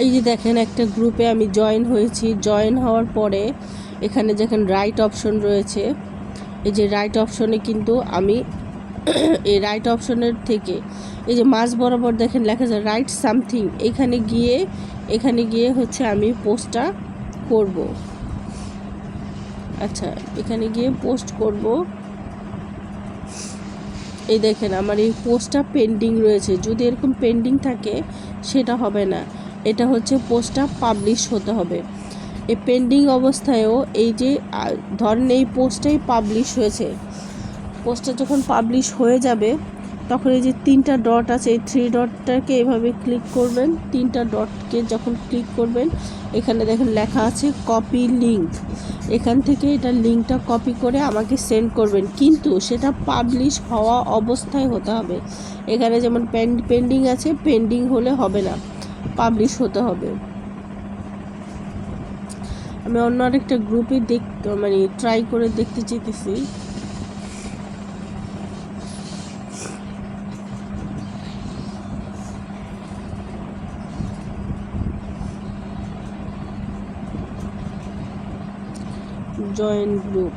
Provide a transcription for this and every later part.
এই যে দেখেন একটা গ্রুপে আমি জয়েন হয়েছি। জয়েন হওয়ার পরে এখানে দেখেন রাইট অপশন রয়েছে। এই যে রাইট অপশনে কিন্তু আমি এই রাইট অপশনের থেকে এই যে মাঝ বরাবর দেখেন লেখা যায় রাইট সামথিং, এখানে গিয়ে হচ্ছে আমি পোস্টটা করব। আচ্ছা, এখানে গিয়ে পোস্ট করব। এই দেখেন আমার এই পোস্টটা পেন্ডিং রয়েছে। যদি এরকম পেন্ডিং থাকে সেটা হবে না, এটা হচ্ছে পোস্টটা পাবলিশ হতে হবে। এই পেন্ডিং অবস্থায়ও এই যে ধরেন এই পোস্টটাই পাবলিশ হয়েছে, পোস্টটা যখন পাবলিশ হয়ে যাবে তখন এই যে 3টা ডট আছে, এই 3 ডটটাকে এভাবে ক্লিক করবেন। 3টা ডটকে যখন ক্লিক করবেন এখানে দেখেন লেখা আছে কপি লিঙ্ক। এখান থেকে এটা লিঙ্কটা কপি করে আমাকে সেন্ড করবেন, কিন্তু সেটা পাবলিশ হওয়া অবস্থায় হতে হবে। এখানে যেমন পেন্ডিং আছে, পেন্ডিং হলে হবে না, পাবলিশ হতে হবে। আমি অন্য আরেকটা গ্রুপে মানে ট্রাই করে দেখতে চাইতেছি। জয়েন গ্রুপ,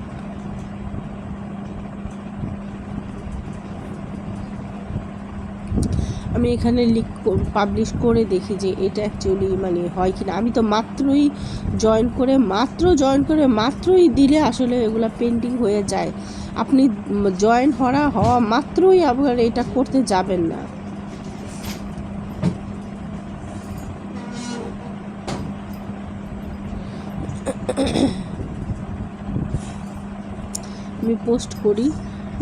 আমি এখানে পাবলিশ করে দেখি যে এটা অ্যাকচুয়ালি মানে হয় কিনা। আমি তো মাত্রই জয়েন করে মাত্রই দিলে আসলে এগুলো পেন্ডিং হয়ে যায়। আপনি জয়েন হওয়া মাত্রই আবার এটা করতে যাবেন না। আমি পোস্ট করি,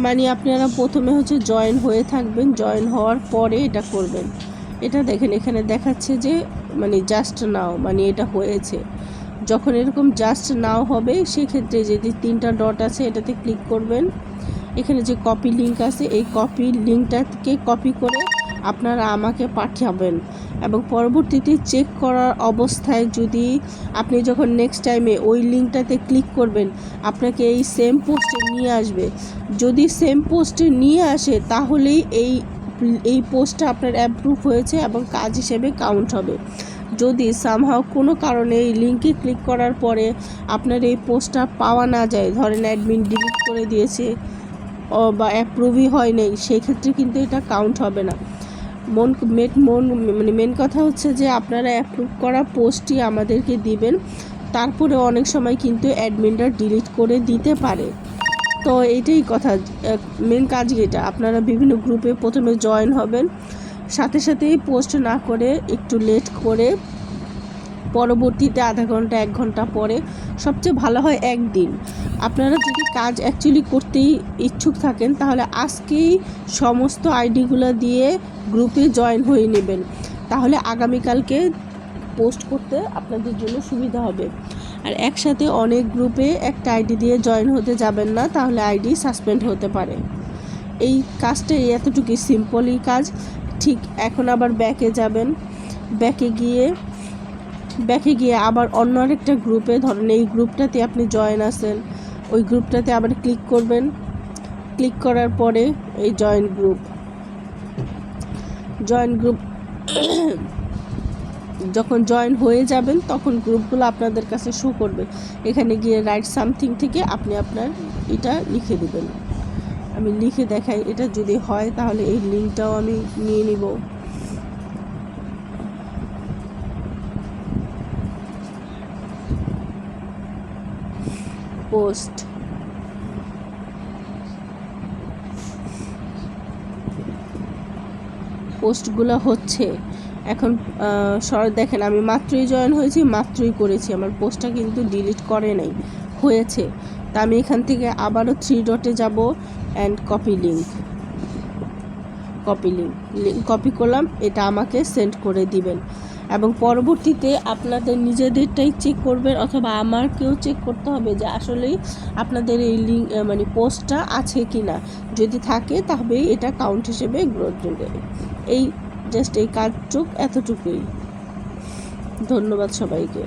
মানে আপনারা প্রথমে হচ্ছে জয়েন হয়ে থাকবেন, জয়েন হওয়ার পরে এটা করবেন। এটা দেখেন এখানে দেখাচ্ছে যে মানে জাস্ট নাও, মানে এটা হয়েছে। যখন এরকম জাস্ট নাও হবে সেক্ষেত্রে যদি 3টা ডট আছে এটাতে ক্লিক করবেন। এখানে যে কপি লিঙ্ক আছে এই কপি লিঙ্কটাকে কপি করে আপনারা আমাকে পাঠাবেন, এবং পরবর্তীতে চেক করার অবস্থায় যদি আপনি যখন নেক্সট টাইমে ওই লিঙ্কটাতে ক্লিক করবেন আপনাকে এই সেম পোস্টে নিয়ে আসবে। যদি সেম পোস্টে নিয়ে আসে তাহলেই এই পোস্টটা আপনার অ্যাপ্রুভ হয়েছে এবং কাজ হিসেবে কাউন্ট হবে। যদি সামহাও কোনো কারণে এই লিঙ্কে ক্লিক করার পরে আপনার এই পোস্টটা পাওয়া না যায়, ধরেন অ্যাডমিন ডিলিট করে দিয়েছে বা অ্যাপ্রুভই হয় নাই, সেক্ষেত্রে কিন্তু এটা কাউন্ট হবে না। মেন কথা হচ্ছে যে আপনারা অ্যাপ্রুভ করা পোস্টই আমাদেরকে দিবেন। তারপরে অনেক সময় কিন্তু অ্যাডমিনরা ডিলিট করে দিতে পারে। তো এইটাই কথা, মেন কাজ এটা। আপনারা বিভিন্ন গ্রুপে প্রথমে জয়েন হবেন, সাথে সাথেই পোস্ট না করে একটু লেট করে পরবর্তীতে আধা ঘন্টা 1 ঘন্টা পরে, সবচেয়ে ভালো হয় একদিন। আপনারা যদি কাজ অ্যাকচুয়ালি করতেই ইচ্ছুক থাকেন তাহলে আজকেই সমস্ত আইডিগুলো দিয়ে গ্রুপে জয়েন হয়ে নেবেন, তাহলে আগামীকালকে পোস্ট করতে আপনাদের জন্য সুবিধা হবে। আর একসাথে অনেক গ্রুপে একটা আইডি দিয়ে জয়েন হতে যাবেন না, তাহলে আইডি সাসপেন্ড হতে পারে। এই কাজটা এতটুকুই সিম্পলই কাজ। ঠিক এখন আবার ব্যাকে যাবেন, ব্যাকে গিয়ে আবার অন্য আরেকটা গ্রুপে, ধরেন এই গ্রুপটাতে আপনি জয়েন আছেন, ওই গ্রুপটাতে আবার ক্লিক করবেন। ক্লিক করার পরে এই জয়েন গ্রুপ যখন জয়েন হয়ে যাবেন তখন গ্রুপগুলো আপনাদের কাছে শো করবে। এখানে গিয়ে রাইট সামথিং থেকে আপনি আপনার এটা লিখে দেবেন। আমি লিখে দেখাই, এটা যদি হয় তাহলে এই লিঙ্কটাও আমি নিয়ে নিব। পোস্টগুলো হচ্ছে এখন। দেখেন আমি মাত্রই জয়েন হয়েছি, মাত্রই করেছি, আমার পোস্টটা কিন্তু ডিলিট করে নাই, হয়েছে। তা আমি এখান থেকে আবারও 3 ডটে যাব অ্যান্ড কপি লিঙ্ক কপি করলাম, এটা আমাকে সেন্ড করে দিবেন। এবং পরবর্তীতে আপনাদের নিজেদেরটাই চেক করবেন, অথবা আমাকেও চেক করতে হবে যে আসলেই আপনাদের এই লিঙ্ক মানে পোস্টটা আছে কি না। যদি থাকে তবে এটা কাউন্ট হিসেবে গ্রহণ করবে। এই জাস্ট এই কাজটুক এতটুকুই। ধন্যবাদ সবাইকে।